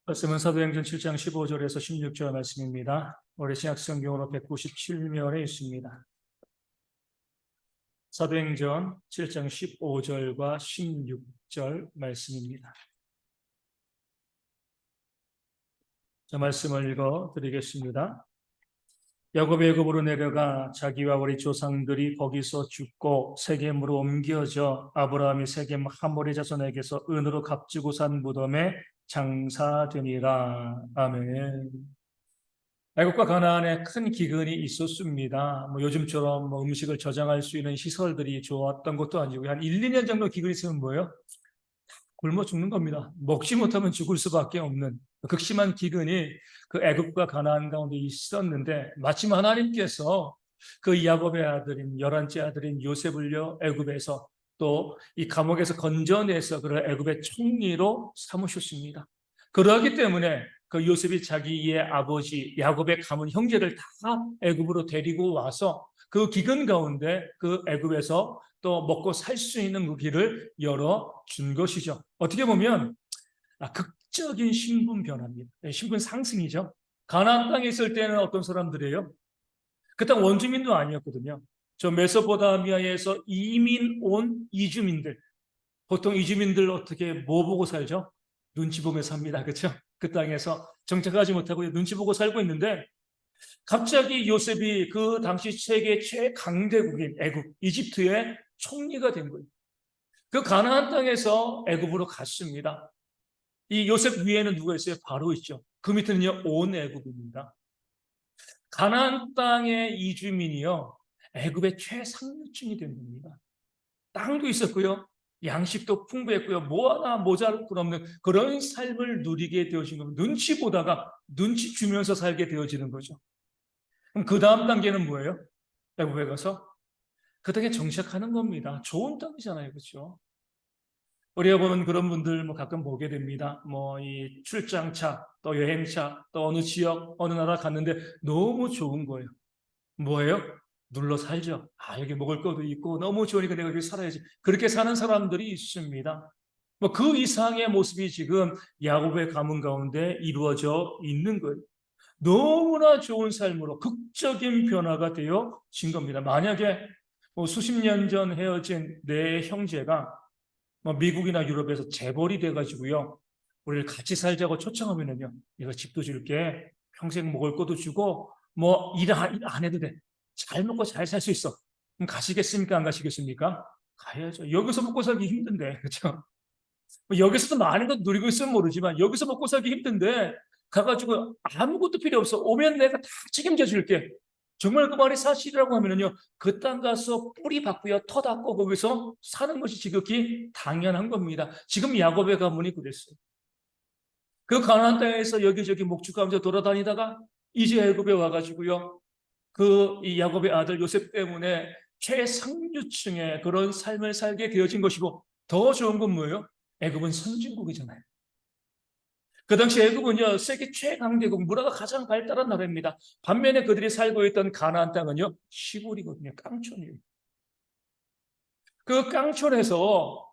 말씀은 사도행전 7장 15절에서 16절 말씀입니다. 올해 신약성경으로 197면에 있습니다. 사도행전 7장 15절과 16절 말씀입니다. 저 말씀을 읽어 드리겠습니다. 야곱이 애굽으로 내려가 자기와 우리 조상들이 거기서 죽고 세겜으로 옮겨져 아브라함이 세겜 하몰의 자손에게서 은으로 값지고 산 무덤에 장사되니라. 아멘. 애국과 가나안에 큰 기근이 있었습니다. 요즘처럼 음식을 저장할 수 있는 시설들이 좋았던 것도 아니고 한 1, 2년 정도 기근이 있으면 뭐예요? 굶어 죽는 겁니다. 먹지 못하면 죽을 수밖에 없는 극심한 기근이 그 애국과 가나안 가운데 있었는데 마침 하나님께서 그 야곱의 아들인 11째 아들인 요셉을요 애굽에서 또 이 감옥에서 건져내서 그를 애굽의 총리로 삼으셨습니다. 그러기 때문에 그 요셉이 자기의 아버지 야곱의 가문 형제를 다 애굽으로 데리고 와서 그 기근 가운데 그 애굽에서 또 먹고 살 수 있는 그 길을 열어준 것이죠. 어떻게 보면 극적인 신분 변화입니다. 신분 상승이죠. 가나안 땅에 있을 때는 어떤 사람들이에요? 그 땅 원주민도 아니었거든요. 저 메소포타미아에서 이민 온 이주민들. 보통 이주민들 어떻게 뭐 보고 살죠? 눈치 보며 삽니다. 그렇죠? 그 땅에서 정착하지 못하고 눈치 보고 살고 있는데 갑자기 요셉이 그 당시 세계 최강대국인 애굽, 이집트의 총리가 된 거예요. 그 가나안 땅에서 애굽으로 갔습니다. 이 요셉 위에는 누가 있어요? 바로 있죠. 그 밑에는요, 온 애굽입니다. 가나안 땅의 이주민이요, 애굽의 최상류층이 된 겁니다. 땅도 있었고요, 양식도 풍부했고요, 뭐 하나 모자랄 건 없는 그런 삶을 누리게 되어진 겁니다. 눈치 보다가 눈치 주면서 살게 되어지는 거죠. 그럼 그 다음 단계는 뭐예요? 애굽에 가서 그 땅에 정착하는 겁니다. 좋은 땅이잖아요, 그렇죠? 우리가 보면 그런 분들 가끔 보게 됩니다. 이 출장차, 또 여행차, 또 어느 지역, 어느 나라 갔는데 너무 좋은 거예요. 뭐예요? 눌러 살죠. 여기 먹을 것도 있고 너무 좋으니까 내가 여기 살아야지. 그렇게 사는 사람들이 있습니다. 그 이상의 모습이 지금 야곱의 가문 가운데 이루어져 있는 거예요. 너무나 좋은 삶으로 극적인 변화가 되어진 겁니다. 만약에 수십 년 전 헤어진 내 형제가 미국이나 유럽에서 재벌이 돼가지고요, 우리를 같이 살자고 초청하면은요, 이거 집도 줄게, 평생 먹을 것도 주고, 일 안 해도 돼. 잘 먹고 잘 살 수 있어. 그럼 가시겠습니까? 안 가시겠습니까? 가야죠. 여기서 먹고 살기 힘든데, 그렇죠? 여기서도 많은 것 누리고 있으면 모르지만, 여기서 먹고 살기 힘든데, 가가지고 아무것도 필요 없어. 오면 내가 다 책임져 줄게. 정말 그 말이 사실이라고 하면은요, 그 땅 가서 뿌리 박고요, 터 닦고 거기서 사는 것이 지극히 당연한 겁니다. 지금 야곱의 가문이 그랬어요. 그 가나안 땅에서 여기저기 목축하면서 돌아다니다가 이제 애굽에 와가지고요, 이 야곱의 아들 요셉 때문에 최상류층의 그런 삶을 살게 되어진 것이고, 더 좋은 건 뭐예요? 애굽은 선진국이잖아요. 그 당시 애굽은요, 세계 최강대국, 문화가 가장 발달한 나라입니다. 반면에 그들이 살고 있던 가나안 땅은요, 시골이거든요. 깡촌이에요. 그 깡촌에서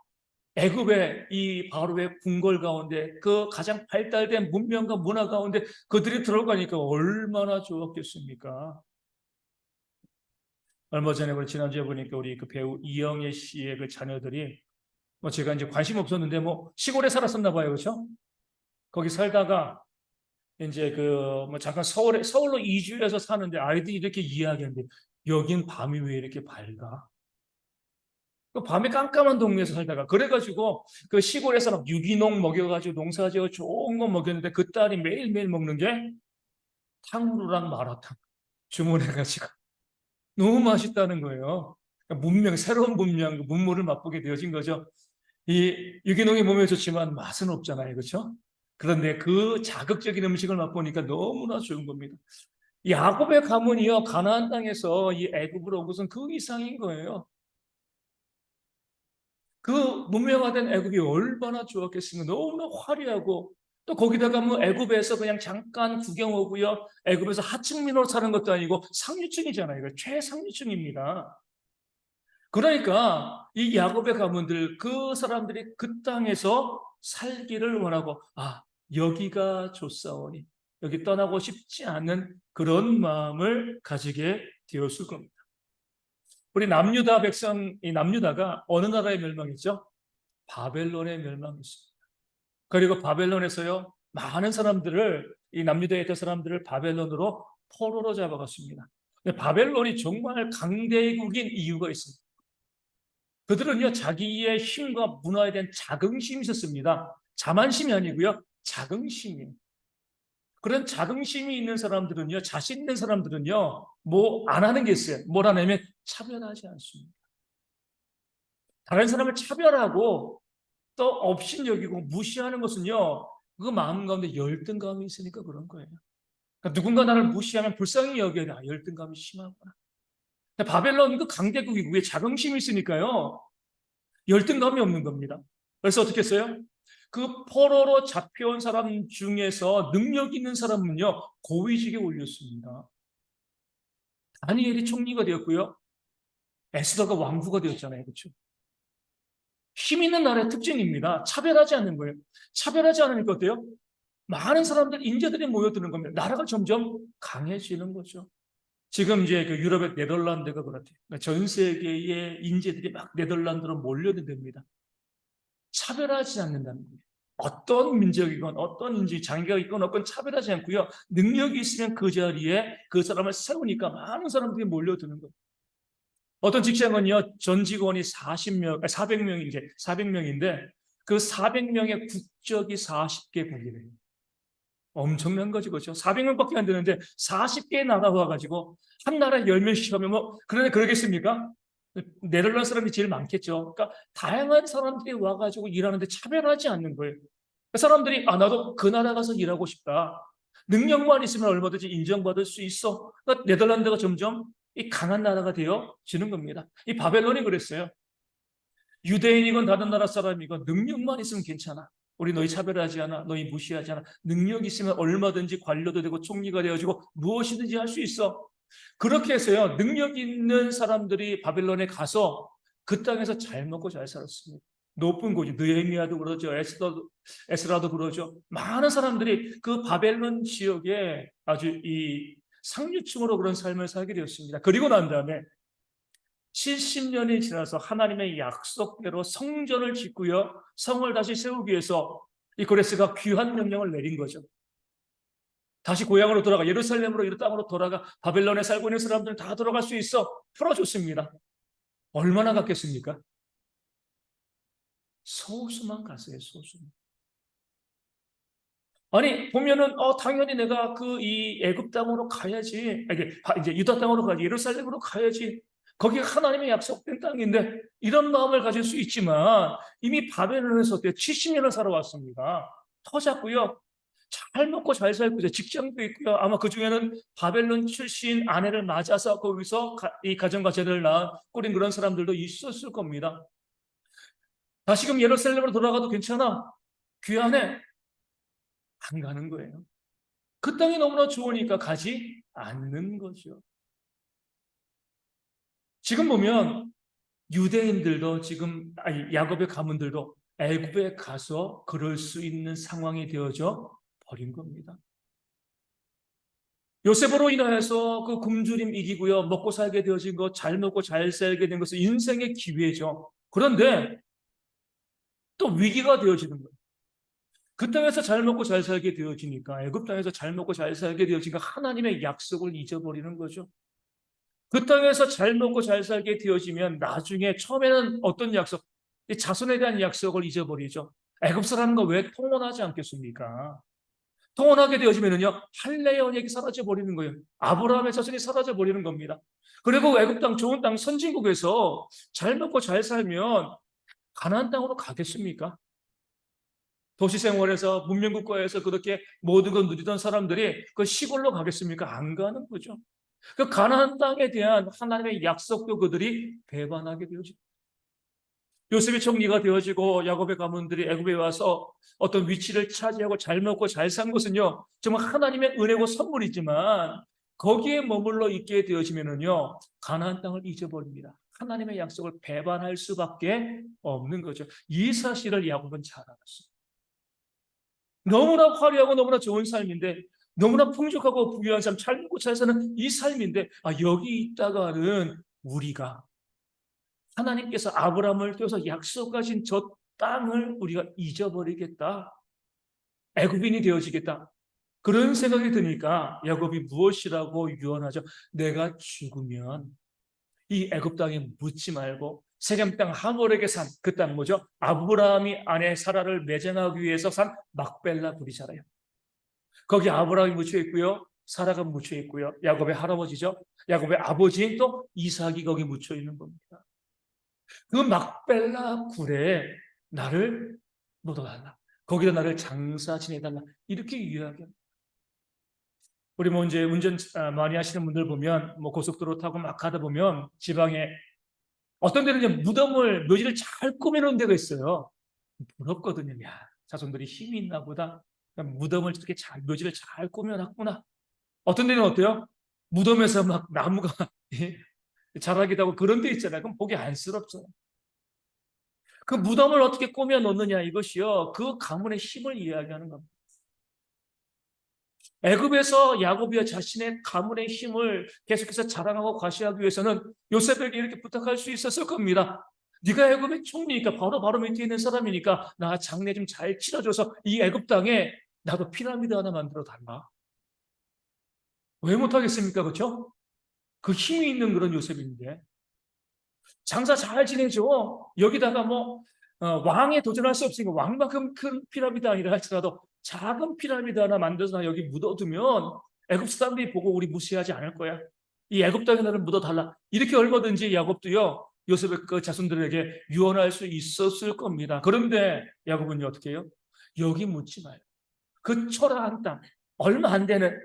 애굽의 이 바로의 궁궐 가운데 그 가장 발달된 문명과 문화 가운데 그들이 들어가니까 얼마나 좋았겠습니까? 얼마 전에 우리 지난주에 보니까 우리 그 배우 이영애 씨의 그 자녀들이 제가 이제 관심 없었는데 시골에 살았었나 봐요. 그렇죠? 거기 살다가 이제 잠깐 서울로 이주해서 사는데 아이들이 이렇게 이야기하는데 여긴 밤이 왜 이렇게 밝아? 그 밤에 깜깜한 동네에서 살다가 그래가지고 그 시골에서 막 유기농 먹여가지고 농사지어 좋은 거 먹였는데 그 딸이 매일매일 먹는 게 탕후루랑 마라탕 주문해가지고 너무 맛있다는 거예요. 그러니까 새로운 문명, 문물을 맛보게 되어진 거죠. 이 유기농이 몸에 좋지만 맛은 없잖아요. 그렇죠? 그런데 그 자극적인 음식을 맛보니까 너무나 좋은 겁니다. 야곱의 가문이요, 가나안 땅에서 이 애굽으로 온 것은 그 이상인 거예요. 그 문명화된 애굽이 얼마나 좋았겠습니까? 너무나 화려하고 또 거기다가 애굽에서 그냥 잠깐 구경 오고요, 애굽에서 하층민으로 사는 것도 아니고 상류층이잖아요. 이거 최상류층입니다. 그러니까 이 야곱의 가문들, 그 사람들이 그 땅에서 살기를 원하고 여기가 좋사오니 여기 떠나고 싶지 않은 그런 마음을 가지게 되었을 겁니다. 우리 남유다 백성, 이 남유다가 어느 나라에 멸망했죠? 바벨론에 멸망했습니다. 그리고 바벨론에서요, 많은 사람들을, 이 남유다에 있던 사람들을 바벨론으로 포로로 잡아갔습니다. 근데 바벨론이 정말 강대국인 이유가 있습니다. 그들은요, 자기의 힘과 문화에 대한 자긍심이 있었습니다. 자만심이 아니고요, 자긍심이에요. 그런 자긍심이 있는 사람들은요, 자신 있는 사람들은요, 뭐 안 하는 게 있어요. 뭐라냐면 차별하지 않습니다. 다른 사람을 차별하고 또 업신여기고 무시하는 것은요, 그 마음 가운데 열등감이 있으니까 그런 거예요. 그러니까 누군가 나를 무시하면 불쌍히 여겨야 열등감이 심하구나. 바벨론 그 강대국이고 왜 자긍심이 있으니까요, 열등감이 없는 겁니다. 그래서 어떻게 했어요? 그 포로로 잡혀온 사람 중에서 능력 있는 사람은요, 고위직에 올렸습니다. 다니엘이 총리가 되었고요, 에스더가 왕후가 되었잖아요. 그렇죠? 힘 있는 나라의 특징입니다. 차별하지 않는 거예요. 차별하지 않으니까 어때요? 많은 사람들, 인재들이 모여드는 겁니다. 나라가 점점 강해지는 거죠. 지금 이제 그 유럽의 네덜란드가 그렇대요. 전 세계의 인재들이 막 네덜란드로 몰려듭니다. 차별하지 않는다는 거예요. 어떤 민족이건 어떤 인지 장기가 있건 없건 차별하지 않고요. 능력이 있으면 그 자리에 그 사람을 세우니까 많은 사람들이 몰려드는 거예요. 어떤 직장은요, 전 직원이 400명, 이제 400명인데 그 400명의 국적이 40개국이래요. 엄청난 거지, 그렇죠? 400명밖에 안 되는데 40개 나라 와가지고 한 나라에 10명씩 하면 뭐, 그러겠습니까? 네덜란드 사람이 제일 많겠죠. 그러니까 다양한 사람들이 와가지고 일하는데 차별하지 않는 거예요. 그 사람들이, 나도 그 나라 가서 일하고 싶다. 능력만 있으면 얼마든지 인정받을 수 있어. 그러니까 네덜란드가 점점 이 강한 나라가 되어지는 겁니다. 이 바벨론이 그랬어요. 유대인이건 다른 나라 사람이건 능력만 있으면 괜찮아. 우리 너희 차별하지 않아. 너희 무시하지 않아. 능력 있으면 얼마든지 관료도 되고 총리가 되어지고 무엇이든지 할 수 있어. 그렇게 해서요, 능력 있는 사람들이 바벨론에 가서 그 땅에서 잘 먹고 잘 살았습니다. 높은 곳이 느헤미야도 그러죠. 에스라도 그러죠. 많은 사람들이 그 바벨론 지역에 아주 이 상류층으로 그런 삶을 살게 되었습니다. 그리고 난 다음에 70년이 지나서 하나님의 약속대로 성전을 짓고요, 성을 다시 세우기 위해서 이 고레스가 귀한 명령을 내린 거죠. 다시 고향으로 돌아가, 예루살렘으로, 이 땅으로 돌아가. 바벨론에 살고 있는 사람들은 다 돌아갈 수 있어. 풀어줬습니다. 얼마나 갔겠습니까? 소수만 갔어요, 소수만. 아니, 보면은, 당연히 내가 이 애굽 땅으로 가야지. 이제 유다 땅으로 가야지. 예루살렘으로 가야지. 거기가 하나님의 약속된 땅인데, 이런 마음을 가질 수 있지만, 이미 바벨론에서 70년을 살아왔습니다. 터졌고요. 잘 먹고 잘 살고 이제 직장도 있고요. 아마 그 중에는 바벨론 출신 아내를 맞아서 거기서 이 가정과 제를 낳은 꾸린 그런 사람들도 있었을 겁니다. 다시금 예루살렘으로 돌아가도 괜찮아. 귀환해. 안 가는 거예요. 그 땅이 너무나 좋으니까 가지 않는 거죠. 지금 보면 유대인들도 지금 야곱의 가문들도 애굽에 가서 그럴 수 있는 상황이 되어져 버린 겁니다. 요셉으로 인하여서 그 굶주림 이기고요, 먹고 살게 되어진 것, 잘 먹고 잘 살게 된 것은 인생의 기회죠. 그런데 또 위기가 되어지는 거예요. 그 땅에서 잘 먹고 잘 살게 되어지니까, 애굽 땅에서 잘 먹고 잘 살게 되어지니까 하나님의 약속을 잊어버리는 거죠. 그 땅에서 잘 먹고 잘 살게 되어지면 나중에 처음에는 어떤 약속, 자손에 대한 약속을 잊어버리죠. 애굽 사람과 왜 통혼하지 않겠습니까? 통혼하게 되어지면은요, 할례의 언약이 사라져 버리는 거예요. 아브라함의 자손이 사라져 버리는 겁니다. 그리고 애굽 땅, 좋은 땅, 선진국에서 잘 먹고 잘 살면 가나안 땅으로 가겠습니까? 도시 생활에서 문명 국가에서 그렇게 모든 걸 누리던 사람들이 그 시골로 가겠습니까? 안 가는 거죠. 그 가나안 땅에 대한 하나님의 약속도 그들이 배반하게 되어집니다. 요셉이 총리가 되어지고 야곱의 가문들이 애굽에 와서 어떤 위치를 차지하고 잘 먹고 잘 산 것은요, 정말 하나님의 은혜고 선물이지만 거기에 머물러 있게 되어지면은요, 가나안 땅을 잊어버립니다. 하나님의 약속을 배반할 수밖에 없는 거죠. 이 사실을 야곱은 잘 알았어요. 너무나 화려하고 너무나 좋은 삶인데, 너무나 풍족하고 부유한 삶, 잘 먹고 잘 사는 이 삶인데, 여기 있다가는 우리가 하나님께서 아브라함을 통해서 약속하신 저 땅을 우리가 잊어버리겠다. 애굽인이 되어지겠다. 그런 생각이 드니까 야곱이 무엇이라고 유언하죠? 내가 죽으면 이 애굽 땅에 묻지 말고 세겜 땅 하몰에게 산 그 땅 뭐죠? 아브라함이 아내 사라를 매장하기 위해서 산 막벨라 불이잖아요. 거기 아브라함이 묻혀 있고요. 사라가 묻혀 있고요. 야곱의 할아버지죠. 야곱의 아버지인 또 이삭이 거기 묻혀 있는 겁니다. 그 막벨라 굴에 나를 묻어달라. 거기다 나를 장사 지내달라. 이렇게 이야기합니다. 우리 뭐 이제 운전 많이 하시는 분들 보면 뭐 고속도로 타고 막 가다 보면 지방에 어떤 데는 이제 무덤을 묘지를 잘 꾸며놓은 데가 있어요. 부럽거든요. 야, 자손들이 힘이 있나 보다. 무덤을 이렇게 잘 묘지를 잘 꾸며놨구나. 어떤 데는 어때요? 무덤에서 막 나무가 자라기도 하고 그런 데 있잖아요. 그럼 보기 안쓰럽잖아요. 그 무덤을 어떻게 꾸며 놓느냐 이것이요. 그 가문의 힘을 이야기하는 겁니다. 애굽에서 야곱이 자신의 가문의 힘을 계속해서 자랑하고 과시하기 위해서는 요셉에게 이렇게 부탁할 수 있었을 겁니다. 네가 애굽의 총리니까 바로 밑에 있는 사람이니까 나 장례 좀 잘 치러줘서 이 애굽 땅에 나도 피라미드 하나 만들어 달라. 왜 못하겠습니까? 그렇죠? 그 힘이 있는 그런 요셉인데 장사 잘 지내죠. 여기다가 뭐 왕에 도전할 수 없으니까 왕만큼 큰 피라미드 아니라 할지라도 작은 피라미드 하나 만들어서 여기 묻어두면 애굽 사람들이 보고 우리 무시하지 않을 거야. 이 애굽 땅에 나를 묻어달라. 이렇게 얼마든지 야곱도요. 요셉의 그 자손들에게 유언할 수 있었을 겁니다. 그런데 야곱은요 어떻게 해요? 여기 묻지 말고 그 초라한 땅, 얼마 안 되는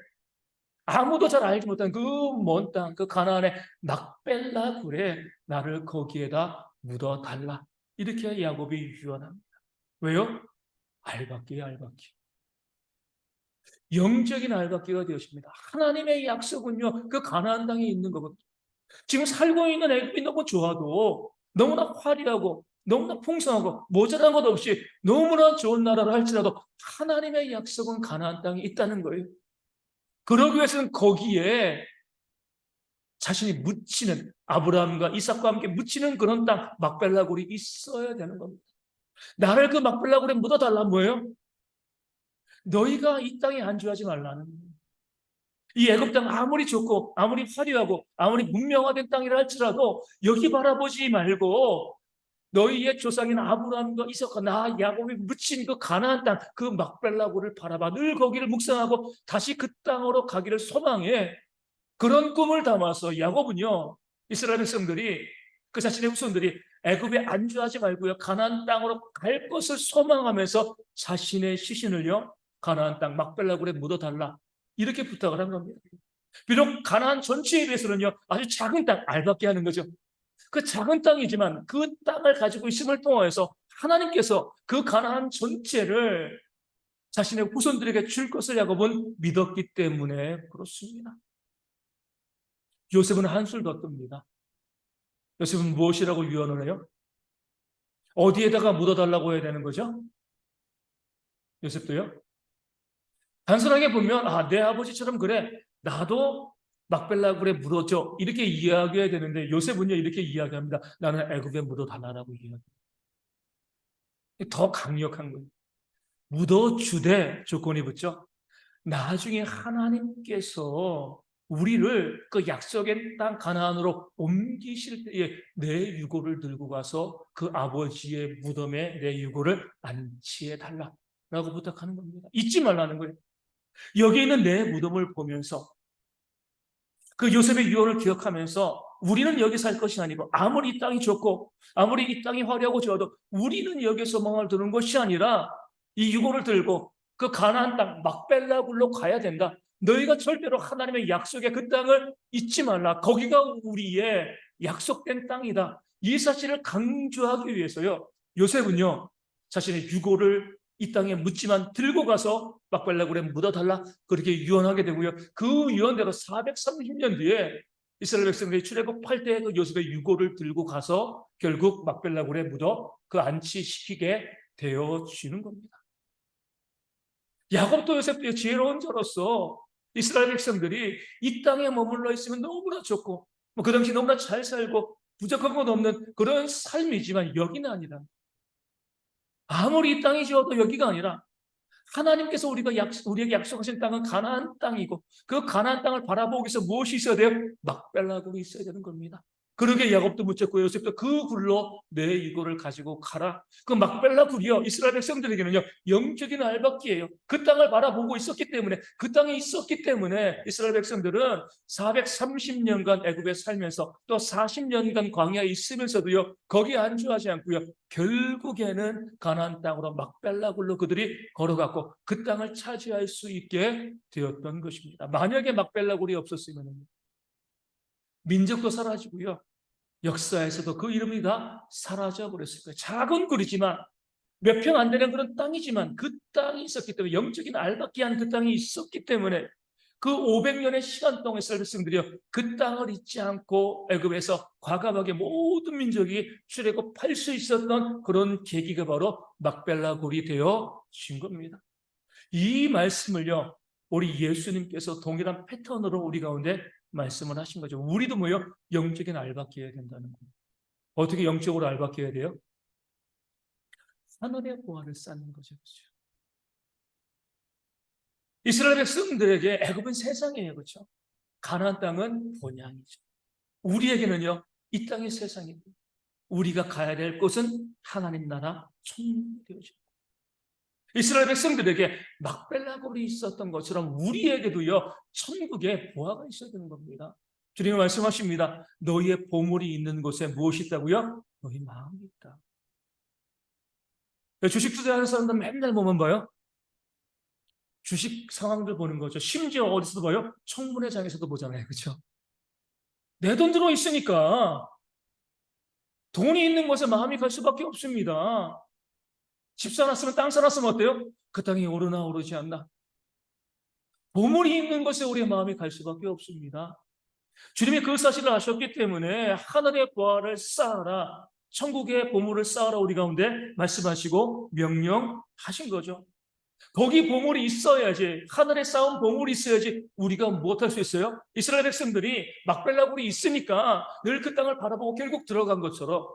아무도 잘 알지 못한 그 먼 땅, 그 가나안의 막벨라 굴에 나를 거기에다 묻어달라. 이렇게 야곱이 유언합니다. 왜요? 알박기에 알박기. 영적인 알박기가 되었습니다. 하나님의 약속은요, 그 가나안 땅에 있는 거거든요. 지금 살고 있는 애굽이 너무 좋아도 너무나 화려하고 너무나 풍성하고 모자란 것 없이 너무나 좋은 나라를 할지라도 하나님의 약속은 가나안 땅에 있다는 거예요. 그러기 위해서는 거기에 자신이 묻히는 아브라함과 이삭과 함께 묻히는 그런 땅 막벨라굴이 있어야 되는 겁니다. 나를 그 막벨라굴에 묻어달라 뭐예요? 너희가 이 땅에 안주하지 말라는 거예요. 이 애굽 땅 아무리 좋고 아무리 화려하고 아무리 문명화된 땅이라 할지라도 여기 바라보지 말고 너희의 조상인 아브라함과 이삭과 나 야곱이 묻힌 그 가나안 땅 그 막벨라굴을 바라봐 늘 거기를 묵상하고 다시 그 땅으로 가기를 소망해. 그런 꿈을 담아서 야곱은요 이스라엘 백성들이 그 자신의 후손들이 애굽에 안주하지 말고요 가나안 땅으로 갈 것을 소망하면서 자신의 시신을요 가나안 땅 막벨라굴에 묻어달라 이렇게 부탁을 한 겁니다. 비록 가나안 전체에 비해서는요 아주 작은 땅 알밖에 하는 거죠. 그 작은 땅이지만 그 땅을 가지고 있음을 통하여서 하나님께서 그 가나안 전체를 자신의 후손들에게 줄 것을 야곱은 믿었기 때문에 그렇습니다. 요셉은 한술 더 뜹니다. 요셉은 무엇이라고 유언을 해요? 어디에다가 묻어달라고 해야 되는 거죠? 요셉도요? 단순하게 보면 내 아버지처럼 그래 나도 막벨라굴에 묻어줘 이렇게 이야기해야 되는데 요셉은요 이렇게 이야기합니다. 나는 애굽에 묻어달라고 이야기합니다. 더 강력한 거예요. 묻어주되 조건이 붙죠. 나중에 하나님께서 우리를 그 약속의 땅 가나안으로 옮기실 때에 내 유고를 들고 가서 그 아버지의 무덤에 내 유고를 안치해 달라라고 부탁하는 겁니다. 잊지 말라는 거예요. 여기 있는 내 무덤을 보면서 그 요셉의 유언을 기억하면서 우리는 여기 살 것이 아니고 아무리 이 땅이 좋고 아무리 이 땅이 화려하고 좋아도 우리는 여기서 소망을 두는 것이 아니라 이 유고를 들고 그 가나안 땅 막벨라굴로 가야 된다. 너희가 절대로 하나님의 약속의 그 땅을 잊지 말라. 거기가 우리의 약속된 땅이다. 이 사실을 강조하기 위해서요. 요셉은요. 자신의 유고를 이 땅에 묻지만 들고 가서 막벨라굴에 묻어달라 그렇게 유언하게 되고요. 그 유언대로 430년 뒤에 이스라엘 백성들이 출애굽할 때 그 요셉의 유고를 들고 가서 결국 막벨라굴에 묻어 그 안치시키게 되어지는 겁니다. 야곱도 요셉도 지혜로운 자로서 이스라엘 백성들이 이 땅에 머물러 있으면 너무나 좋고 그 당시 너무나 잘 살고 부족한 것 없는 그런 삶이지만 여기는 아니다. 아무리 이 땅이 지어도 여기가 아니라 하나님께서 우리에게 약속하신 땅은 가나안 땅이고 그 가나안 땅을 바라보기 위해서 무엇이 있어야 돼요? 막벨라 굴이 있어야 되는 겁니다. 그러게 야곱도 묻혔고 요셉도 그 굴로 내 이거를 가지고 가라. 그 막벨라 굴이요, 이스라엘 백성들에게는요 영적인 알박기예요. 그 땅을 바라보고 있었기 때문에, 그 땅에 있었기 때문에 이스라엘 백성들은 430년간 애굽에 살면서 또 40년간 광야에 있으면서도요 거기에 안주하지 않고요 결국에는 가나안 땅으로 막벨라 굴로 그들이 걸어갔고 그 땅을 차지할 수 있게 되었던 것입니다. 만약에 막벨라 굴이 없었으면 민족도 사라지고요 역사에서도 그 이름이 다 사라져 버렸을 거예요. 작은 굴이지만 몇 평 안 되는 그런 땅이지만 그 땅이 있었기 때문에, 영적인 알박기한 그 땅이 있었기 때문에 그 500년의 시간 동안 이스라엘 백성들이요 그 땅을 잊지 않고 애굽에서 과감하게 모든 민족이 출애굽할 수 있었던 그런 계기가 바로 막벨라 굴이 되어진 겁니다. 이 말씀을요 우리 예수님께서 동일한 패턴으로 우리 가운데 말씀을 하신 거죠. 우리도 뭐요? 영적인 알박기여야 된다는 거예요. 어떻게 영적으로 알박기여야 돼요? 하늘의 보화를 쌓는 거죠. 그렇죠? 이스라엘 백성들에게 애굽은 세상이에요. 그렇죠? 가나안 땅은 본향이죠. 우리에게는요 이 땅이 세상이고 우리가 가야 될 곳은 하나님 나라 천국이 되어져. 이스라엘 백성들에게 막벨라 굴이 있었던 것처럼 우리에게도요 천국에 보화가 있어야 되는 겁니다. 주님은 말씀하십니다. 너희의 보물이 있는 곳에 무엇이 있다고요? 너희 마음이 있다. 주식 투자하는 사람들 맨날 뭐만 봐요? 주식 상황들 보는 거죠. 심지어 어디서도 봐요? 청문회장에서도 보잖아요. 그렇죠? 내 돈 들어 있으니까 돈이 있는 곳에 마음이 갈 수밖에 없습니다. 집 사놨으면 땅 사놨으면 어때요? 그 땅이 오르나 오르지 않나? 보물이 있는 곳에 우리의 마음이 갈 수밖에 없습니다. 주님이 그 사실을 아셨기 때문에 하늘의 보화를 쌓아라, 천국의 보물을 쌓아라 우리 가운데 말씀하시고 명령하신 거죠. 거기 보물이 있어야지, 하늘에 쌓은 보물이 있어야지 우리가 무엇할 수 있어요? 이스라엘 백성들이 막벨라 굴이 있으니까 늘 그 땅을 바라보고 결국 들어간 것처럼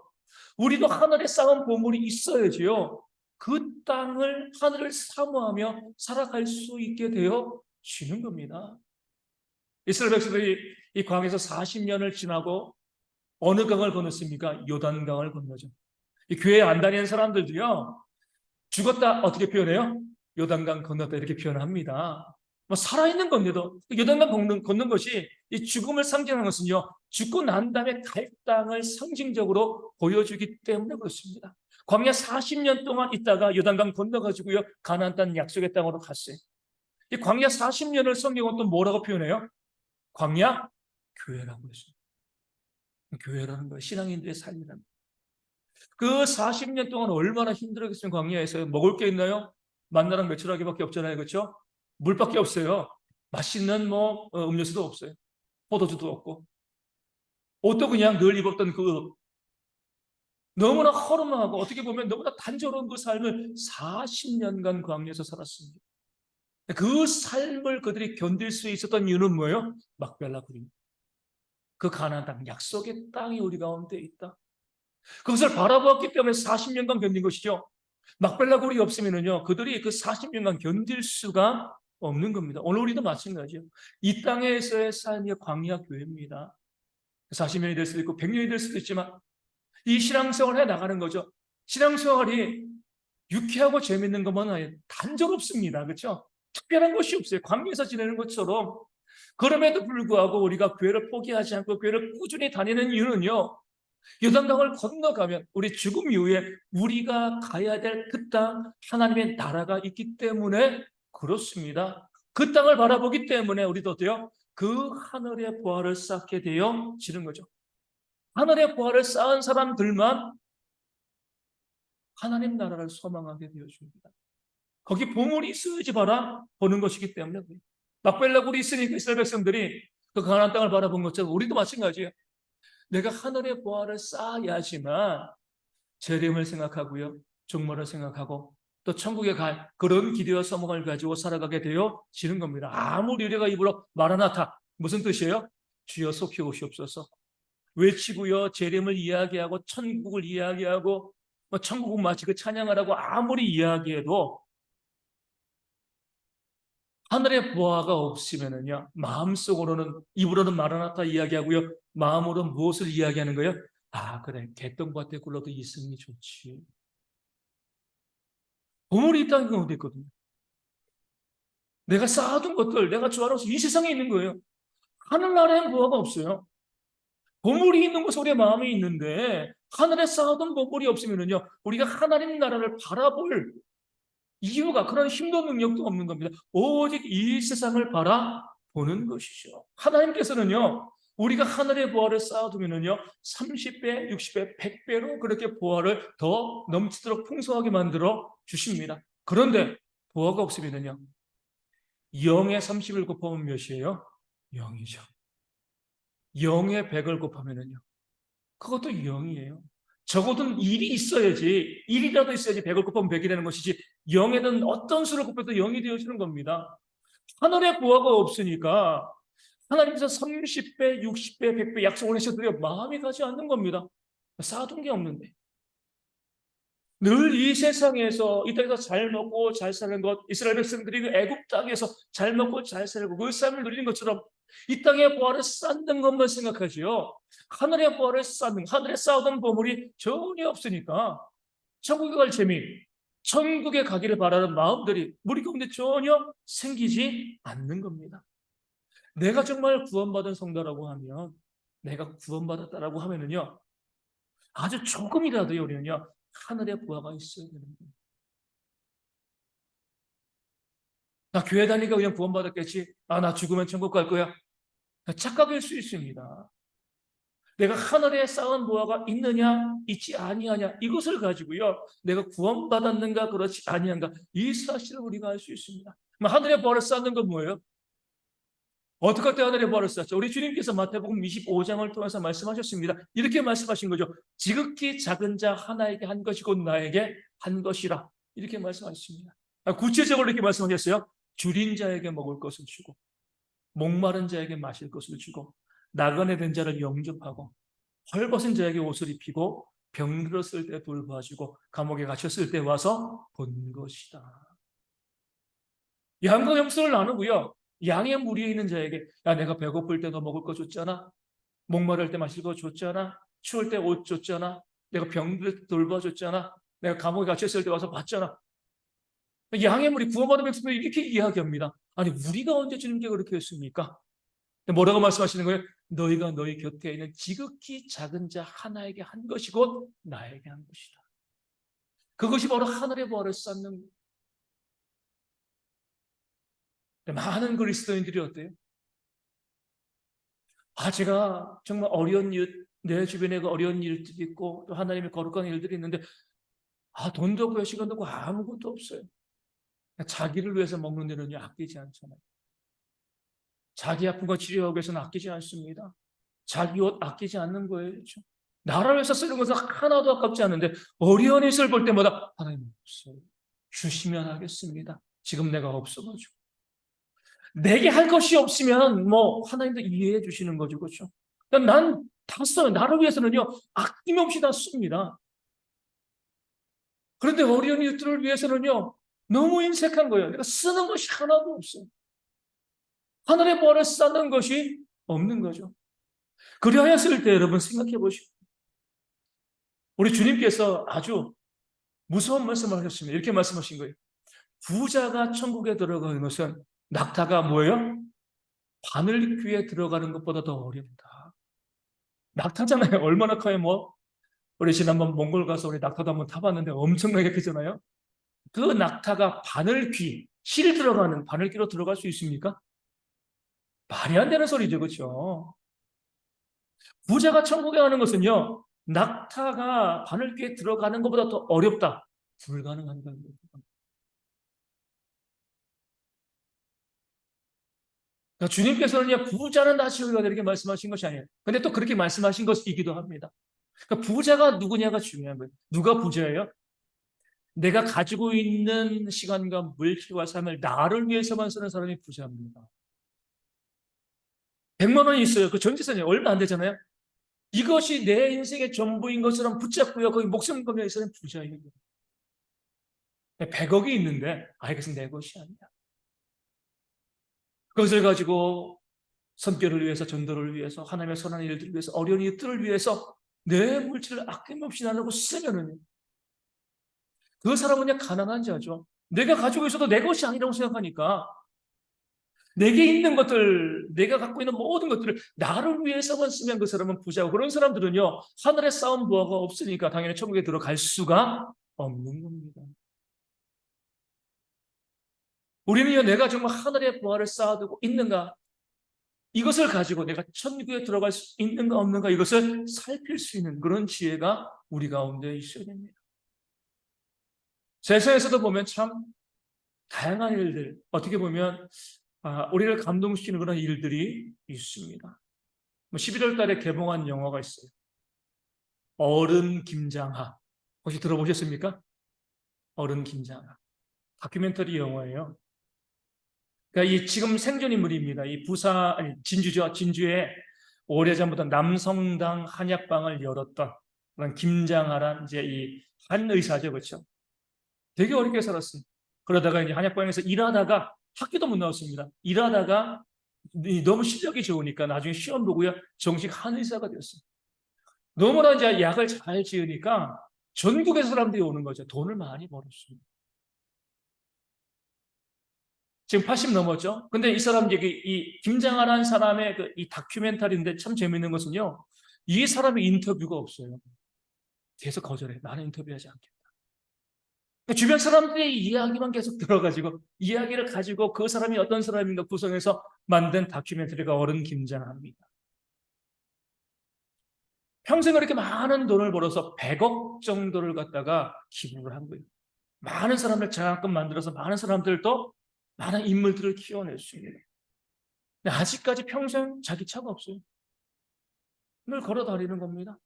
우리도 하늘에 쌓은 보물이 있어야지요 그 땅을, 하늘을 사모하며 살아갈 수 있게 되어지는 겁니다. 이스라엘 백성들이 이 광야에서 40년을 지나고 어느 강을 건넜습니까? 요단강을 건너죠. 이 교회에 안 다니는 사람들도요 죽었다 어떻게 표현해요? 요단강 건넜다 이렇게 표현합니다. 뭐 살아있는 건데도 요단강 걷는 것이 이 죽음을 상징하는 것은요 죽고 난 다음에 갈 땅을 상징적으로 보여주기 때문에 그렇습니다. 광야 40년 동안 있다가 요단강 건너가지고요 가나안 땅 약속의 땅으로 갔어요. 이 광야 40년을 성경은 또 뭐라고 표현해요? 광야 교회라고 했습니다. 교회라는 거예요. 신앙인들의 삶이라는 거예요. 그 40년 동안 얼마나 힘들었겠어요. 광야에서 먹을 게 있나요? 만나랑 메추라기밖에 없잖아요. 그렇죠? 물밖에 없어요. 맛있는 음료수도 없어요. 포도주도 없고. 옷도 그냥 늘 입었던 그 너무나 허름하고 어떻게 보면 너무나 단조로운 그 삶을 40년간 광야에서 살았습니다. 그 삶을 그들이 견딜 수 있었던 이유는 뭐예요? 막벨라 굴입니다. 그 가나안 땅, 약속의 땅이 우리 가운데 있다. 그것을 바라보았기 때문에 40년간 견딘 것이죠. 막벨라 굴이 없으면은요, 그들이 그 40년간 견딜 수가 없는 겁니다. 오늘 우리도 마찬가지예요. 이 땅에서의 삶이 광야 교회입니다. 40년이 될 수도 있고 100년이 될 수도 있지만 이 신앙생활을 해 나가는 거죠. 신앙생활이 유쾌하고 재밌는 것만 아니라 단조롭습니다. 그렇죠? 특별한 것이 없어요. 광야에서 지내는 것처럼. 그럼에도 불구하고 우리가 교회를 포기하지 않고 교회를 꾸준히 다니는 이유는요. 요단강을 건너가면 우리 죽음 이후에 우리가 가야 될 그 땅, 하나님의 나라가 있기 때문에 그렇습니다. 그 땅을 바라보기 때문에 우리도 어때요? 그 하늘의 보화를 쌓게 되어지는 거죠. 하늘의 보화를 쌓은 사람들만 하나님 나라를 소망하게 되어줍니다. 거기 보물이 있어야지 바라보는 것이기 때문에 막벨라 굴이 있으니까 이스라엘 백성들이 그 가나안 땅을 바라본 것처럼 우리도 마찬가지예요. 내가 하늘의 보화를 쌓아야지만 재림을 생각하고요, 종말을 생각하고 또 천국에 갈 그런 기대와 소망을 가지고 살아가게 되어지는 겁니다. 아무리 우리가 입으로 마라나타 무슨 뜻이에요? 주여 속히 오시옵소서 외치고요 재림을 이야기하고 천국을 이야기하고 뭐 천국은 마치 그 찬양하라고 아무리 이야기해도 하늘의 보화가 없으면은요 마음속으로는 입으로는 마라나타 이야기하고요 마음으로는 무엇을 이야기하는 거예요? 아 그래 개똥밭에 굴러도 있으니 좋지. 보물이 있다는 건 어디 있거든요. 내가 쌓아둔 것들, 내가 좋아하는 것이 이 세상에 있는 거예요. 하늘나라엔 보화가 없어요. 보물이 있는 곳에 우리의 마음이 있는데 하늘에 쌓아둔 보물이 없으면요 우리가 하나님 나라를 바라볼 이유가 그런 힘도 능력도 없는 겁니다. 오직 이 세상을 바라보는 것이죠. 하나님께서는요 우리가 하늘의 보화를 쌓아두면요 30배, 60배, 100배로 그렇게 보화를 더 넘치도록 풍성하게 만들어 주십니다. 그런데 보화가 없으면요 0에 30을 곱하면 몇이에요? 0이죠. 0에 100을 곱하면요 그것도 0이에요. 적어도 1이 있어야지, 1이라도 있어야지 100을 곱하면 100이 되는 것이지 0에는 어떤 수를 곱해도 0이 되어지는 겁니다. 하늘의 보화가 없으니까 하나님께서 30배, 60배, 100배 약속을 하셔도 마음이 가지 않는 겁니다. 쌓아둔 게 없는데. 늘 이 세상에서 이 땅에서 잘 먹고 잘 사는 것, 이스라엘 백성들이 그 애굽 땅에서 잘 먹고 잘 살고 그 삶을 누리는 것처럼 이 땅의 보화를 쌓는 것만 생각하지요. 하늘의 보화를 쌓는, 하늘에 쌓아둔 보물이 전혀 없으니까 천국에 갈 재미, 천국에 가기를 바라는 마음들이 우리 가운데 전혀 생기지 않는 겁니다. 내가 정말 구원받은 성도라고 하면, 내가 구원받았다라고 하면은요, 아주 조금이라도요, 우리는요, 하늘의 부하가 있어야 되는 거예요. 나 교회 다니까 그냥 구원받았겠지. 아, 나 죽으면 천국 갈 거야. 착각일 수 있습니다. 내가 하늘에 쌓은 보화가 있느냐, 있지 아니하냐 이것을 가지고요, 내가 구원받았는가, 그렇지 아니한가 이 사실을 우리가 알 수 있습니다. 하늘의 보화를 쌓는 건 뭐예요? 어떻게 할 때 하늘의 보화를 쌓죠? 우리 주님께서 마태복음 25장을 통해서 말씀하셨습니다. 이렇게 말씀하신 거죠. 지극히 작은 자 하나에게 한 것이 곧 나에게 한 것이라. 이렇게 말씀하셨습니다. 구체적으로 이렇게 말씀하셨어요. 줄인 자에게 먹을 것을 주고 목마른 자에게 마실 것을 주고 나그네 된 자를 영접하고 헐벗은 자에게 옷을 입히고 병들었을 때 돌봐주고 감옥에 갇혔을 때 와서 본 것이다. 양과 염소를 나누고요. 양의 무리에 있는 자에게 야 내가 배고플 때 너 먹을 거 줬잖아. 목마를 때 마실 거 줬잖아. 추울 때 옷 줬잖아. 내가 병들 때 돌봐줬잖아. 내가 감옥에 갇혔을 때 와서 봤잖아. 양의 무리 구원받은 백성들이 이렇게 이야기합니다. 아니 우리가 언제 주님께 그렇게 했습니까? 뭐라고 말씀하시는 거예요? 너희가 너희 곁에 있는 지극히 작은 자 하나에게 한 것이 곧 나에게 한 것이다. 그것이 바로 하늘의 보화를 쌓는 많은 그리스도인들이 어때요? 아, 제가 정말 어려운 일, 내 주변에 그 어려운 일들이 있고, 또 하나님의 거룩한 일들이 있는데, 아, 돈도 없고, 시간도 없고, 아무것도 없어요. 자기를 위해서 먹는 데는 아끼지 않잖아요. 자기 아픈 거 치료하기 위해서는 아끼지 않습니다. 자기 옷 아끼지 않는 거예요. 그렇죠? 나라를 위해서 쓰는 것은 하나도 아깝지 않은데, 어려운 일을 볼 때마다, 하나님 없어요. 주시면 하겠습니다. 지금 내가 없어가지고. 내게 할 것이 없으면 뭐 하나님도 이해해 주시는 거죠. 그렇죠? 난 다 써요. 나를 위해서는요. 아낌없이 다 씁니다. 그런데 어려운 이들을 위해서는요. 너무 인색한 거예요. 내가 쓰는 것이 하나도 없어요. 하늘의 보화를 쌓는 것이 없는 거죠. 그리하였을 때 여러분 생각해 보시고 우리 주님께서 아주 무서운 말씀을 하셨습니다. 이렇게 말씀하신 거예요. 부자가 천국에 들어가는 것은 낙타가 뭐예요? 바늘귀에 들어가는 것보다 더 어렵다. 낙타잖아요. 얼마나 커요, 뭐. 우리 지난번 몽골 가서 우리 낙타도 한번 타봤는데 엄청나게 크잖아요. 그 낙타가 바늘귀, 실 들어가는 바늘귀로 들어갈 수 있습니까? 말이 안 되는 소리죠, 그렇죠? 부자가 천국에 가는 것은요, 낙타가 바늘귀에 들어가는 것보다 더 어렵다. 불가능한 겁니다. 그러니까 주님께서는요, 부자는 다 지옥에 가다 이렇게 말씀하신 것이 아니에요. 근데 또 그렇게 말씀하신 것이기도 합니다. 그러니까 부자가 누구냐가 중요한 거예요. 누가 부자예요? 내가 가지고 있는 시간과 물질과 삶을 나를 위해서만 쓰는 사람이 부자입니다. 100만 원이 있어요. 그 전 재산이 얼마 안 되잖아요. 이것이 내 인생의 전부인 것처럼 붙잡고요. 거기 목숨 걸려 있어야 부자예요. 100억이 있는데, 이것은 내 것이 아니야. 그것을 가지고 선교를 위해서, 전도를 위해서, 하나님의 선한 일들을 위해서, 어려운 이들을 위해서 내 물질을 아낌없이 나누고 쓰면은 그 사람은 가난한 자죠. 내가 가지고 있어도 내 것이 아니라고 생각하니까 내게 있는 것들, 내가 갖고 있는 모든 것들을 나를 위해서만 쓰면 그 사람은 부자고, 그런 사람들은요, 하늘의 싸움 부하가 없으니까 당연히 천국에 들어갈 수가 없는 겁니다. 우리는요, 내가 정말 하늘의 부하를 쌓아두고 있는가, 이것을 가지고 내가 천국에 들어갈 수 있는가 없는가, 이것을 살필 수 있는 그런 지혜가 우리 가운데 있어야 됩니다. 세상에서도 보면 참 다양한 일들, 어떻게 보면 우리를 감동시키는 그런 일들이 있습니다. 11월 달에 개봉한 영화가 있어요. 어른 김장하. 혹시 들어보셨습니까? 어른 김장하. 다큐멘터리 영화예요. 그러니까 이 지금 생존 인물입니다. 이 진주죠. 진주에 오래전부터 남성당 한약방을 열었던 그런 김장하란 이제 이 한 의사죠. 그렇죠? 되게 어렵게 살았어요. 그러다가 이제 한약방에서 일하다가 학교도 못 나왔습니다. 일하다가 너무 실력이 좋으니까 나중에 시험 보고요. 정식 한의사가 되었어요. 너무나 이제 약을 잘 지으니까 전국의 사람들이 오는 거죠. 돈을 많이 벌었습니다. 지금 80 넘었죠. 근데 이 사람 이 김장하라는 사람의 이 다큐멘터리인데 참 재밌는 것은요. 이 사람의 인터뷰가 없어요. 계속 거절해. 나는 인터뷰하지 않겠다. 주변 사람들의 이야기만 계속 들어가지고 이야기를 가지고 그 사람이 어떤 사람인가 구성해서 만든 다큐멘터리가 어른 김장합니다. 평생 그렇게 많은 돈을 벌어서 100억 정도를 갖다가 기부를 한 거예요. 많은 사람을 장학금 만들어서 많은 사람들도 많은 인물들을 키워낼 수 있는. 근데 아직까지 평생 자기 차가 없어요. 늘 걸어 다니는 겁니다.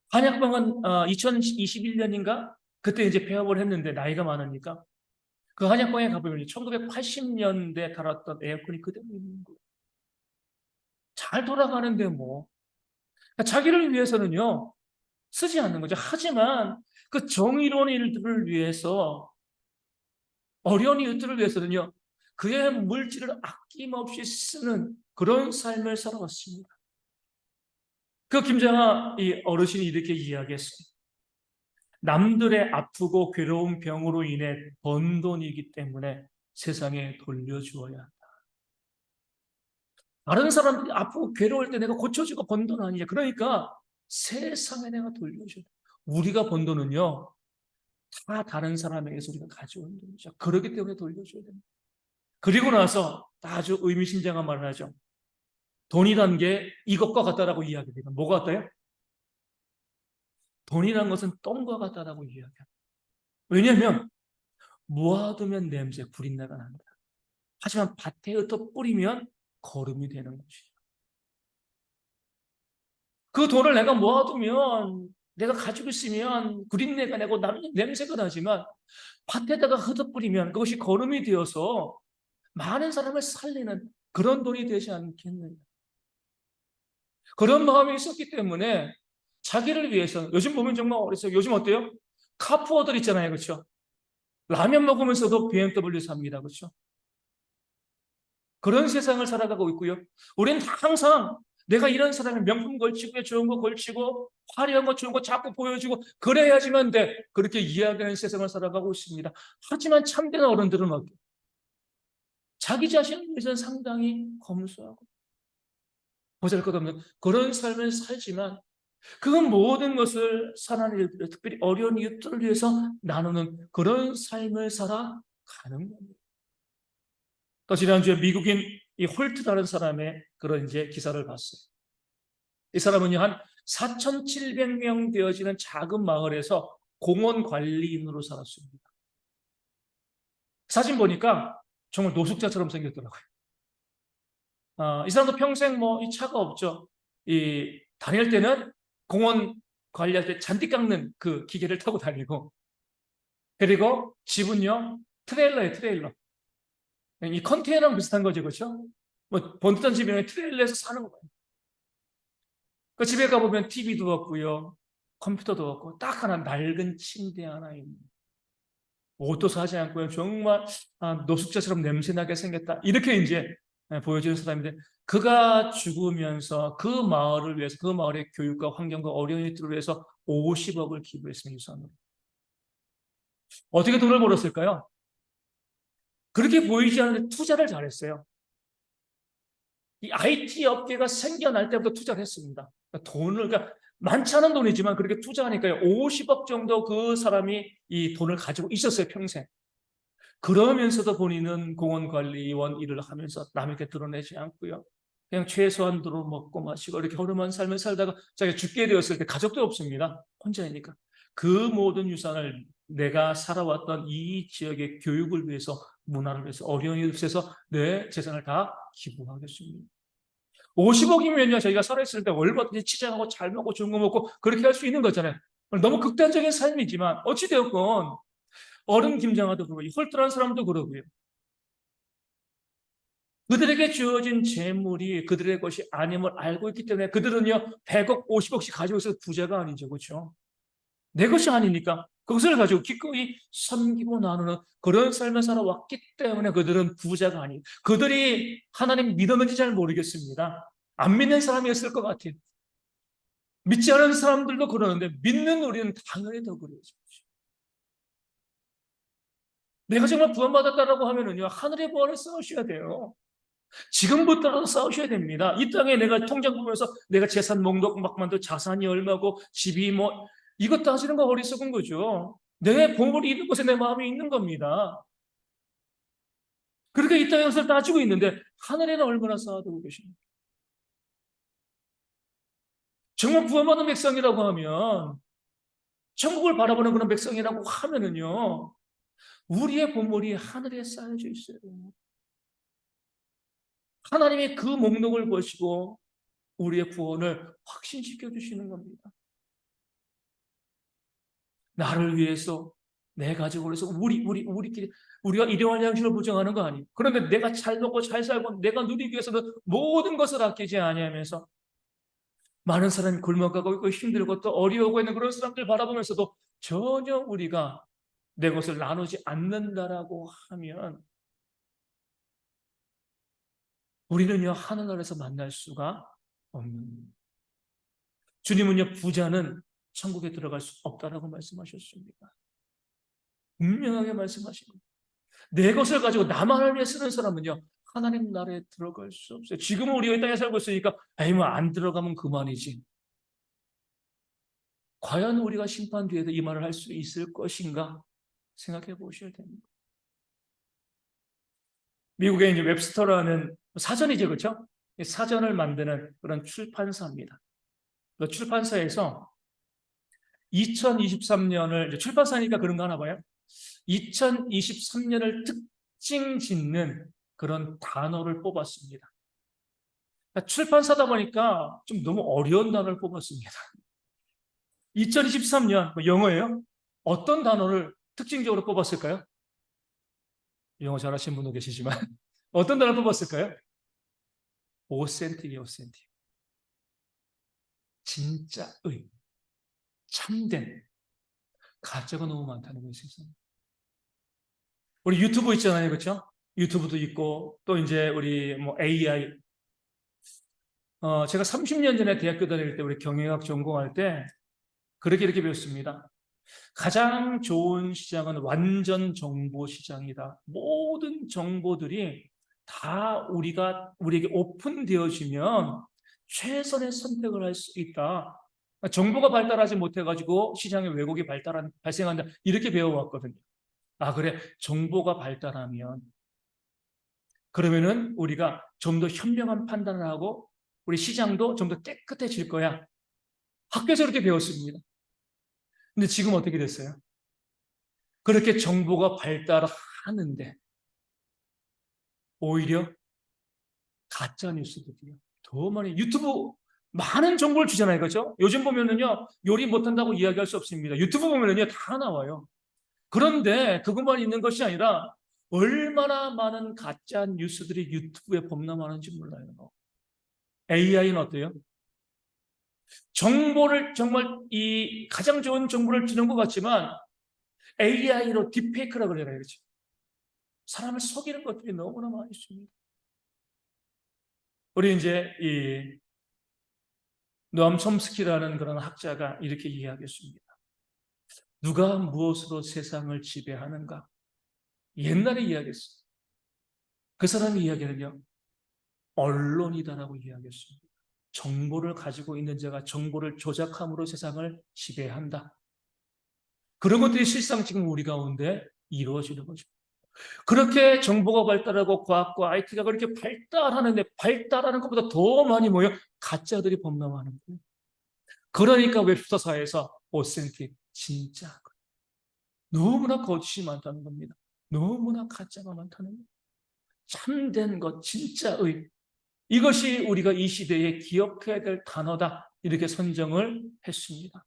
한약방은 2021년인가 그때 이제 폐업을 했는데 나이가 많으니까 그 한약방에 가보면 1980년대 달았던 에어컨이 그대로 있는 거예요. 잘 돌아가는데 뭐. 그러니까 자기를 위해서는요, 쓰지 않는 거죠. 하지만 그 정의로운 일들을 위해서, 어려운 일들을 위해서는요, 그의 물질을 아낌없이 쓰는 그런 삶을 살아왔습니다. 그 김장하 이 어르신이 이렇게 이야기했어요. 남들의 아프고 괴로운 병으로 인해 번 돈이기 때문에 세상에 돌려주어야 한다. 다른 사람들이 아프고 괴로울 때 내가 고쳐주고 번 돈 아니냐. 그러니까 세상에 내가 돌려줘야 돼. 우리가 번 돈은요, 다 다른 사람에게서 우리가 가져온 돈이죠. 그렇기 때문에 돌려줘야 됩니다. 그리고 나서 아주 의미심장한 말을 하죠. 돈이란 게 이것과 같다라고 이야기합니다. 뭐가 같아요? 돈이란 것은 똥과 같다라고 이야기합니다. 왜냐하면 모아두면 냄새, 구린내가 난다. 하지만 밭에 흩어 뿌리면 거름이 되는 것이죠. 그 돈을 내가 모아두면, 내가 가지고 있으면 구린내가 나고 냄새가 나지만 밭에다가 흩어뿌리면 그것이 거름이 되어서 많은 사람을 살리는 그런 돈이 되지 않겠느냐. 그런 마음이 있었기 때문에 자기를 위해서, 요즘 보면 정말 어렸어요. 요즘 어때요? 카푸어들 있잖아요. 그렇죠? 라면 먹으면서도 BMW 삽니다. 그렇죠? 그런 세상을 살아가고 있고요. 우리는 항상 내가 이런 사람의 명품 걸치고 좋은 거 걸치고 화려한 거 좋은 거 자꾸 보여주고 그래야지만 돼. 그렇게 이야기하는 세상을 살아가고 있습니다. 하지만 참된 어른들은 어때요? 자기 자신을 위해서는 상당히 검소하고 보잘것없는 그런 삶을 살지만 그 모든 것을 사랑하는 일들, 특별히 어려운 이웃들을 위해서 나누는 그런 삶을 살아가는 겁니다. 또 지난주에 미국인 이 홀트라는 사람의 그런 이제 기사를 봤어요. 이 사람은요, 한 4,700명 되어지는 작은 마을에서 공원 관리인으로 살았습니다. 사진 보니까 정말 노숙자처럼 생겼더라고요. 이 사람도 평생 뭐 이 차가 없죠. 다닐 때는 공원 관리할 때 잔디 깎는 그 기계를 타고 다니고 그리고 집은요, 트레일러예요, 트레일러. 이 컨테이너랑 비슷한 거죠, 그렇죠? 뭐 번듯한 집이면 트레일러에서 사는 거예요. 그 집에 가보면 TV도 없고요, 컴퓨터도 없고, 딱 하나 낡은 침대 하나 있는. 옷도 사지 않고요, 정말 노숙자처럼 냄새나게 생겼다. 이렇게 이제 보여주는 사람인데, 그가 죽으면서 그 마을을 위해서, 그 마을의 교육과 환경과 어린이들을 위해서 50억을 기부했습니다, 유산으로. 어떻게 돈을 벌었을까요? 그렇게 보이지 않는데 투자를 잘했어요. 이 IT 업계가 생겨날 때부터 투자를 했습니다. 그러니까 많지 않은 돈이지만 그렇게 투자하니까요. 50억 정도 그 사람이 이 돈을 가지고 있었어요, 평생. 그러면서도 본인은 공원관리원 일을 하면서 남에게 드러내지 않고요. 그냥 최소한으로 먹고 마시고 이렇게 허름한 삶을 살다가 자기가 죽게 되었을 때 가족도 없습니다. 혼자이니까. 그 모든 유산을 내가 살아왔던 이 지역의 교육을 위해서, 문화를 위해서, 어려움을 위해서 내 재산을 다 기부하겠습니다. 50억이면요, 저희가 살아있을 때 월급든지 치장하고 잘 먹고 좋은 거 먹고 그렇게 할 수 있는 거잖아요. 너무 극단적인 삶이지만 어찌되었건 어른 김장하도 그러고 헐뜰한 사람도 그러고요. 그들에게 주어진 재물이 그들의 것이 아님을 알고 있기 때문에 그들은요 100억, 50억씩 가지고 있어서 부자가 아니죠, 그렇죠? 내 것이 아니니까 그것을 가지고 기꺼이 섬기고 나누는 그런 삶을 살아왔기 때문에 그들은 부자가 아니. 그들이 하나님 믿었는지 잘 모르겠습니다. 안 믿는 사람이었을 것 같아요. 믿지 않은 사람들도 그러는데 믿는 우리는 당연히 더 그래요. 내가 정말 구원받았다라고 하면은요 하늘의 부활을 쌓으셔야 돼요. 지금부터라도 싸우셔야 됩니다. 이 땅에 내가 통장 보면서 내가 재산 목록막만도 자산이 얼마고 집이 뭐 이것 따지는 거 어리석은 거죠. 내 보물이 있는 곳에 내 마음이 있는 겁니다. 그렇게 이 땅의 것을 따지고 있는데 하늘에는 얼마나 쌓아두고 계십니까? 정말 구원받은 백성이라고 하면 천국을 바라보는 그런 백성이라고 하면은요 우리의 보물이 하늘에 쌓여져 있어요. 하나님이 그 목록을 보시고 우리의 구원을 확신시켜 주시는 겁니다. 나를 위해서 내 가족을 위해서 우리끼리 우리가 일용할 양식을 보장하는 거 아니에요. 그런데 내가 잘 먹고 잘 살고 내가 누리기 위해서는 모든 것을 아끼지 아니하면서 많은 사람이 굶어가고 있고 힘들고 또 어려워하고 있는 그런 사람들 바라보면서도 전혀 우리가 내 것을 나누지 않는다라고 하면 우리는요 하늘나라에서 만날 수가 없는. 주님은요 부자는 천국에 들어갈 수 없다라고 말씀하셨습니다. 분명하게 말씀하십니다. 내 것을 가지고 나만을 위해 쓰는 사람은요 하나님 나라에 들어갈 수 없어요. 지금은 우리가 이 땅에 살고 있으니까 에이 뭐 안 들어가면 그만이지. 과연 우리가 심판 뒤에도 이 말을 할 수 있을 것인가 생각해 보셔야 됩니다. 미국에 이제 웹스터라는 사전이죠, 그렇죠? 사전을 만드는 그런 출판사입니다. 그 출판사에서 2023년을 출판사니까 그런 거 하나 봐요. 2023년을 특징 짓는 그런 단어를 뽑았습니다. 그러니까 출판사다 보니까 좀 너무 어려운 단어를 뽑았습니다. 2023년 영어예요. 어떤 단어를 특징적으로 뽑았을까요? 영어 잘하시는 분도 계시지만 어떤 단어를 뽑았을까요? 오센틱이 오센틱. 진짜의, 참된, 가짜가 너무 많다는 거예요, 세상에. 우리 유튜브 있잖아요, 그렇죠? 유튜브도 있고 또 이제 우리 뭐 AI. 제가 30년 전에 대학교 다닐 때 우리 경영학 전공할 때 그렇게 이렇게 배웠습니다. 가장 좋은 시장은 완전 정보 시장이다. 모든 정보들이 다 우리에게 오픈되어지면 최선의 선택을 할 수 있다. 정보가 발달하지 못해가지고 시장에 왜곡이 발생한다. 이렇게 배워왔거든요. 아, 그래. 정보가 발달하면 그러면은 우리가 좀 더 현명한 판단을 하고 우리 시장도 좀 더 깨끗해질 거야. 학교에서 그렇게 배웠습니다. 근데 지금 어떻게 됐어요? 그렇게 정보가 발달하는데 오히려 가짜 뉴스들이요. 더 많이 유튜브 많은 정보를 주잖아요. 그렇죠? 요즘 보면은요. 요리 못한다고 이야기할 수 없습니다. 유튜브 보면은요. 다 나와요. 그런데 그것만 있는 것이 아니라 얼마나 많은 가짜 뉴스들이 유튜브에 범람하는지 몰라요. AI는 어때요? 정보를 정말 이 가장 좋은 정보를 주는 것 같지만 AI로 딥페이크라고 그래요. 그렇죠? 사람을 속이는 것들이 너무나 많이 있습니다. 우리 이제 이 노암 촘스키라는 그런 학자가 이렇게 이야기했습니다. 누가 무엇으로 세상을 지배하는가? 옛날에 이야기했어요. 그 사람의 이야기는요, 언론이다라고 이야기했습니다. 정보를 가지고 있는 자가 정보를 조작함으로 세상을 지배한다. 그런 것들이 실상 지금 우리 가운데 이루어지는 거죠. 그렇게 정보가 발달하고 과학과 IT가 그렇게 발달하는데 발달하는 것보다 더 많이 모여 가짜들이 범람하는 거예요. 그러니까 웹소사에서 오센틱, 진짜 너무나 거짓이 많다는 겁니다. 너무나 가짜가 많다는 거예요. 참된 것, 진짜의 이것이 우리가 이 시대에 기억해야 될 단어다 이렇게 선정을 했습니다.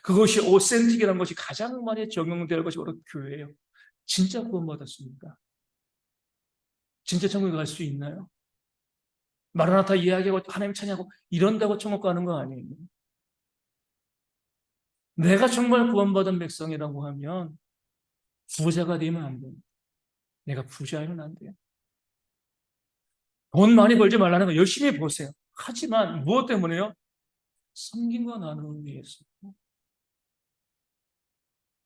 그것이 오센틱이라는 것이 가장 많이 적용될 것이 바로 교회예요. 진짜 구원받았습니까? 진짜 천국에 갈 수 있나요? 마라나타 이야기하고 하나님 찬양하고 이런다고 천국 가는 거 아니에요. 내가 정말 구원받은 백성이라고 하면 부자가 되면 안 돼요. 내가 부자이면 안 돼요. 돈 많이 벌지 말라는 거 열심히 보세요. 하지만 무엇 때문에요? 섬김과 나눔을 위해서.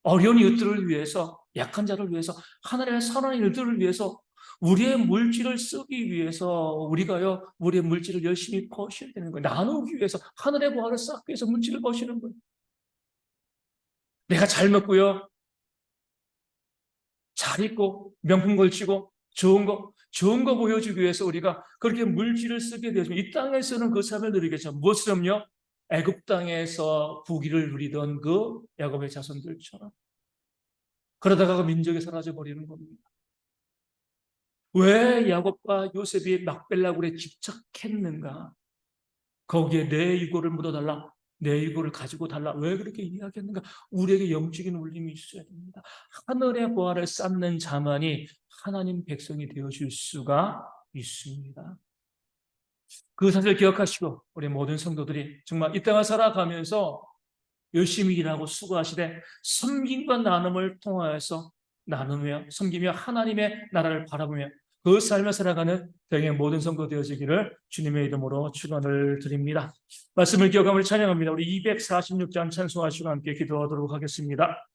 어려운 이웃들을 위해서, 약한 자를 위해서, 하나님의 선한 일들을 위해서, 우리의 물질을 쓰기 위해서 우리가요, 우리의 물질을 열심히 버셔야 되는 거예요. 나누기 위해서, 하늘의 보화를 쌓기 위해서 물질을 버시는 거예요. 내가 잘 먹고요, 잘 입고, 명품 걸치고, 좋은 거 보여주기 위해서 우리가 그렇게 물질을 쓰게 되었지만 이 땅에서는 그 삶을 누리겠죠. 무엇으로요? 애굽 땅에서 부귀를 누리던 그 야곱의 자손들처럼. 그러다가 그 민족이 사라져 버리는 겁니다. 왜 야곱과 요셉이 막벨라굴에 집착했는가? 거기에 내 유고를 묻어달라. 내 유고를 가지고 달라. 왜 그렇게 이야기했는가? 우리에게 영적인 울림이 있어야 됩니다. 하늘의 보화를 쌓는 자만이 하나님 백성이 되어줄 수가 있습니다. 그 사실을 기억하시고 우리 모든 성도들이 정말 이 땅을 살아가면서 열심히 일하고 수고하시되 섬김과 나눔을 통하여서 나누며 섬기며 하나님의 나라를 바라보며 그 삶을 살아가는 저희의 모든 성도 되어지기를 주님의 이름으로 축원을 드립니다. 말씀을 기억하며 찬양합니다. 우리 246장 찬송하시고 함께 기도하도록 하겠습니다.